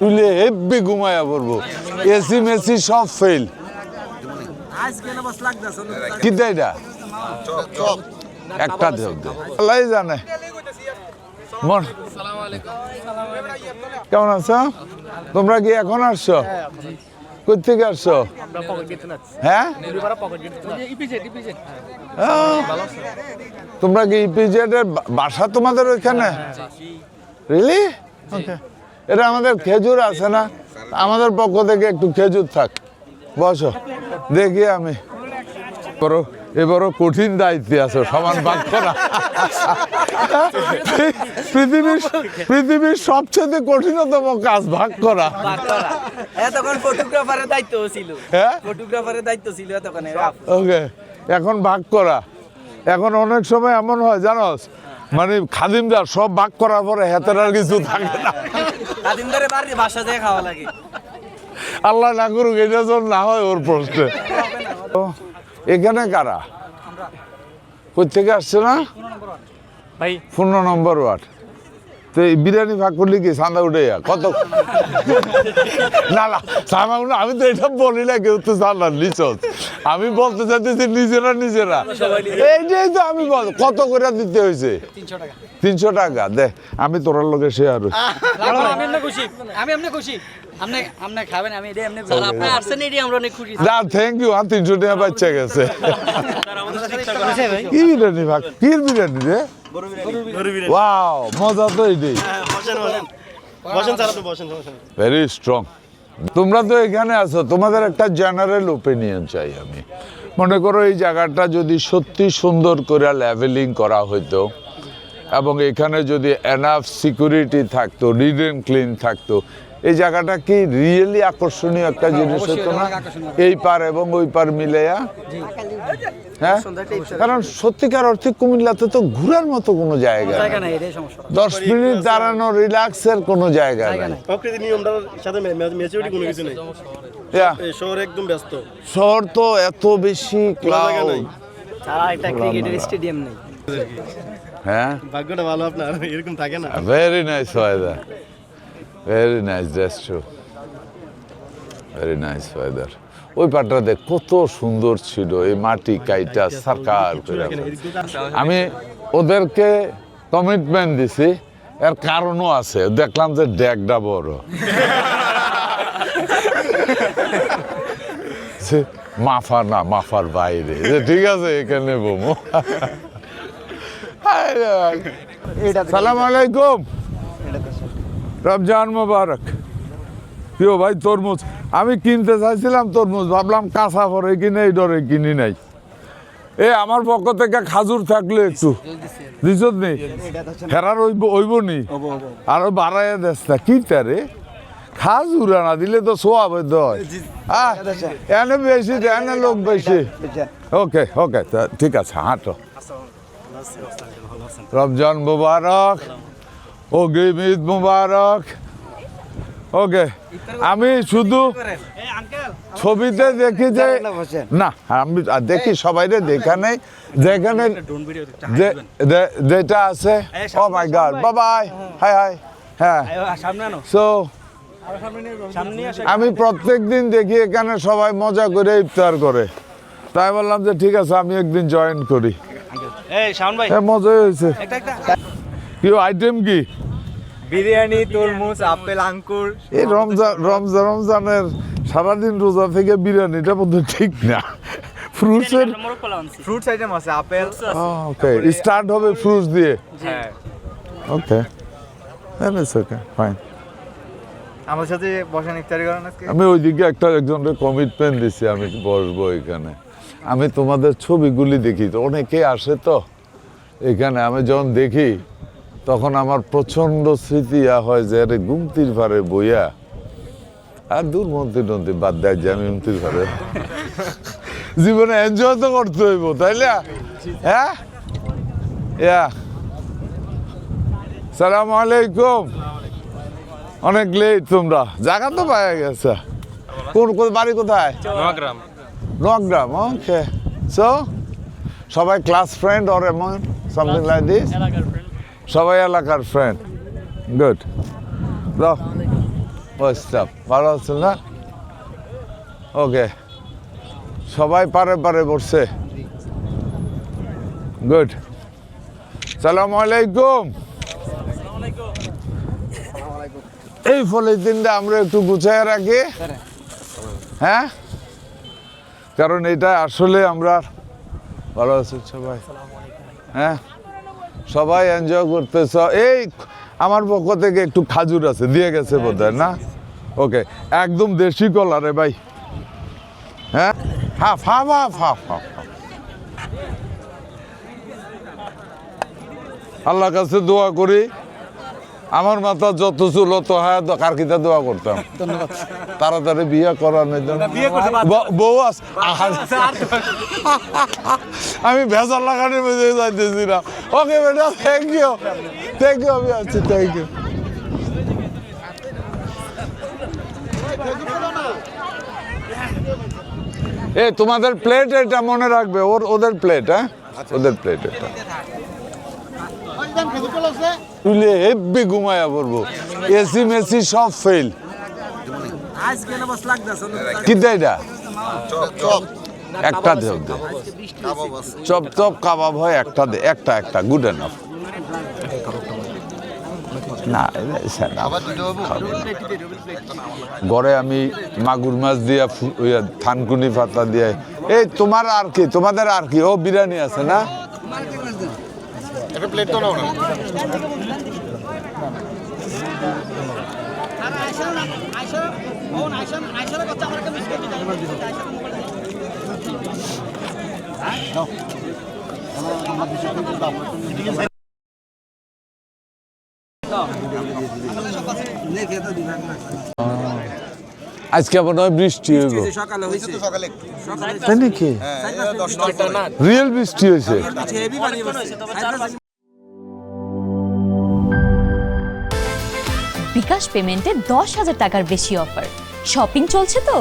তুলে হেব্বি ঘুমায়া পড়বো AC Messi সব ফেল কি এটা একটা আল্লাহ জানে কেমন আছো তোমরা কি এখন আসছো কই থেকে আসছো হ্যাঁ তোমরা কি ইপিজেড এর বাসা তোমাদের ওইখানে রিয়েলি ওকে এটা আমাদের খেজুর আছে না আমাদের পক্ষ থেকে একটু খেজুর থাক বসো দেখি আমি এবারও কঠিন দায়িত্বে আছো সমান ভাগ করা পৃথিবীর সবচেয়ে কঠিনতম কাজ ভাগ করা তখন ফটোগ্রাফারের দায়িত্ব ছিল হ্যাঁ ফটোগ্রাফারের দায়িত্ব ছিল তখন ওকে এখন ভাগ করা এখন অনেক সময় এমন হয় জানোস মানে খাদিমদার সব ভাগ করার পরে হাতের আর কিছু থাকে না খাদিমদারের বাড়ি বাসা যায় খাওয়া লাগে আল্লাহ না করুক এটা যেন না হয় ওর প্রশ্নে এখানে কারা কই থেকে আসছে না ভাই 15 নম্বর ওয়ার্ড তো এই বিরিয়ানি ভাগ করলে কি চাঁদা উঠে কত না না আমি তো এটা বলি না কেউ তো জানার নিচত আমি বলতে চাইতেছি নিজেরা এইটাই তো আমি বল কত করে দিতে হয়েছে 300 টাকা দে আমি তোরার লোকে শেয়ার আপনি খাবেন আমি এটা এমনি আপনি আসছেন এটি আমরা অনেক খুশি না থ্যাংক ইউ 300 টাকা বাচ্চা গেছে কি বিরিয়ানি ভাগ কি বিরিয়ানি রে ওয়াও মজা তো এইটাই ভেরি স্ট্রং তোমরা তো এখানে আছো তোমাদের একটা জেনারেল ওপিনিয়ন চাই আমি মনে করো এই জায়গাটা যদি সত্যি সুন্দর করে লেভেলিং করা হইতো এবং এখানে যদি এনাফ সিকিউরিটি থাকতো নিট এন্ড ক্লিন থাকতো এই জায়গাটা কি রিয়েলি আকর্ষণীয় একটা জিনিস হতো না এই পার এবং ওই পার মিলেয়া হ্যাঁ কারণ সত্যিকার অর্থে কুমিল্লাতে তো ঘোরার মতো কোনো জায়গা নেই 10 মিনিট দাঁড়ানো রিল্যাক্সের কোনো জায়গা নেই প্রকৃতি নিয়মটার সাথে ম্যাচুরিটি কোনো কিছু নেই শহর একদম ব্যস্ত শহর তো এত বেশি ক্লাউড সারা একটা ক্রিকেটের স্টেডিয়াম নেই হ্যাঁ ভাগ্যটা ভালো আপনার এরকম থাকে না very nice weather very nice that's true very nice weather ওই পাটটা দেখ কত সুন্দর ছিল এই মাটি কাইটা সরকার করে আমি ওদেরকে কমিটমেন্ট দিছি এর কারণও আছে দেখলাম যে ডেকটা বড় মাফার বাইরে ঠিক আছে এখানে বোমো সালাম আলাইকুম রমজান মোবারক প্রিয় ভাই তরমুজ আমি কিনতে চাইছিলাম তরমুজ ভাবলাম কাঁচা পরে কিনে এই ডরে কিনি নাই আমার পক্ষ থেকে খাজুর থাকলে একটু দিছত নেই ফেরার ওইব নি আরো বাড়াইয়া দেশ না কি তারে খাজুর না দিলে তো সোয়াব হয় এনে বেশি এনে লোক বেশি ওকে ওকে ঠিক আছে হাঁটো রমজান মুবারক অগ্রিম ঈদ মুবারক ওকে আমি শুধু ছবিতে দেখি যে না আমি দেখি সবাইরে দেখা নেই যেখানে যেটা আছে oh my god bye bye hi hi হ্যাঁ সো আমি প্রত্যেক দিন দেখি এখানে সবাই মজা করে ইফতার করে তাই বললাম যে ঠিক আছে আমি একদিন জয়েন করি মজা হয়েছে কি আইটেম কি বিরিয়ানি তরমুজ আপেল আঙ্কুর এই রমজানের সারাদিন রোজা থেকে বিরিয়ানিটা বোধহয় ঠিক না ফ্রুটস আইটেম আছে আপেল ওকে স্টার্ট হবে ফ্রুটস দিয়ে হ্যাঁ ওকে ওকে ফাইন আমার সাথে বসেন ইফতারি করেন আজকে আমি ওইদিকে একজনের কমিটমেন্ট দিছি আমি বসবো এখানে আমি তোমাদের ছবিগুলি দেখি তো অনেকে আসে তো এখানে আমি যখন দেখি তখন আমার প্রচন্ড স্মৃতি হয় যে আরে গুমতির ভারে বইয়া আর দূর মন্ত্রী বাদ দেয় যে আমি গুমতির ভারে জীবনে এনজয় তো করতে হইব তাইলে হ্যাঁ সালাম আলাইকুম অনেক লেট তোমরা জায়গা তো পাওয়া গেছে কোন বাড়ি কোথায় নোয়াগ্রাম ওকে সো সবাই ক্লাস ফ্রেন্ড অর এমন সামথিং লাইক দিস সবাই এলাকার ফ্রেন্ড গুড হোয়াটসঅ্যাপ ভালো আছেন না? ওকে, সবাই পারে পারে বসছে। গুড। সালাম আলাইকুম। এই পলিথিনটা আমরা একটু গুছায় রাখি, হ্যাঁ, কারণ এটা আসলে আমরা ভালো আছি সবাই, হ্যাঁ, সবাই এনজয় করতেছ। এই আমার পক্ষ থেকে একটু খাজুর আছে, দিয়ে গেছে বোধহয় না? ওকে, একদম দেশি কলা রে ভাই, হ্যাঁ, half half half half half. আল্লাহর কাছে দোয়া করি আমার মাথা যত চুল তো হ্যাঁ কারকিতা দোয়া করতাম তাড়াতাড়ি বিয়ে করানোর জন্য। বউ আছে, আমি ভেজাল লাগানোর মধ্যে যাইতেছি না। ওকে বেটা, থ্যাংক ইউ, আমি আছি, থ্যাংক ইউ। এই তোমাদের প্লেট এটা মনে রাখবে, ওদের প্লেট, হ্যাঁ ওদের প্লেট এটা। তুলে হেব্বি ঘুমায়া পড়বো, এসি মেসি সব ফেল। কিতা এটা? একটা দেব দে, চপ চপ কাবাব হয় একটা দে, একটা গুড এনাফ। না গড়ে আমি মাগুর মাছ দিয়া থানকুনি পাতা দিয়ে। এই তোমার আর কি, তোমাদের আর কি? ও বিরিয়ানি আছে না? একটা প্লেট তো নাও না। আজকে মনে হয় বৃষ্টি হইব, তাই নাকি? রিয়েল বৃষ্টি হয়েছে। বিকাশ পেমেন্টে 10,000 টাকার বেশি অফার, শপিং চলছে তো।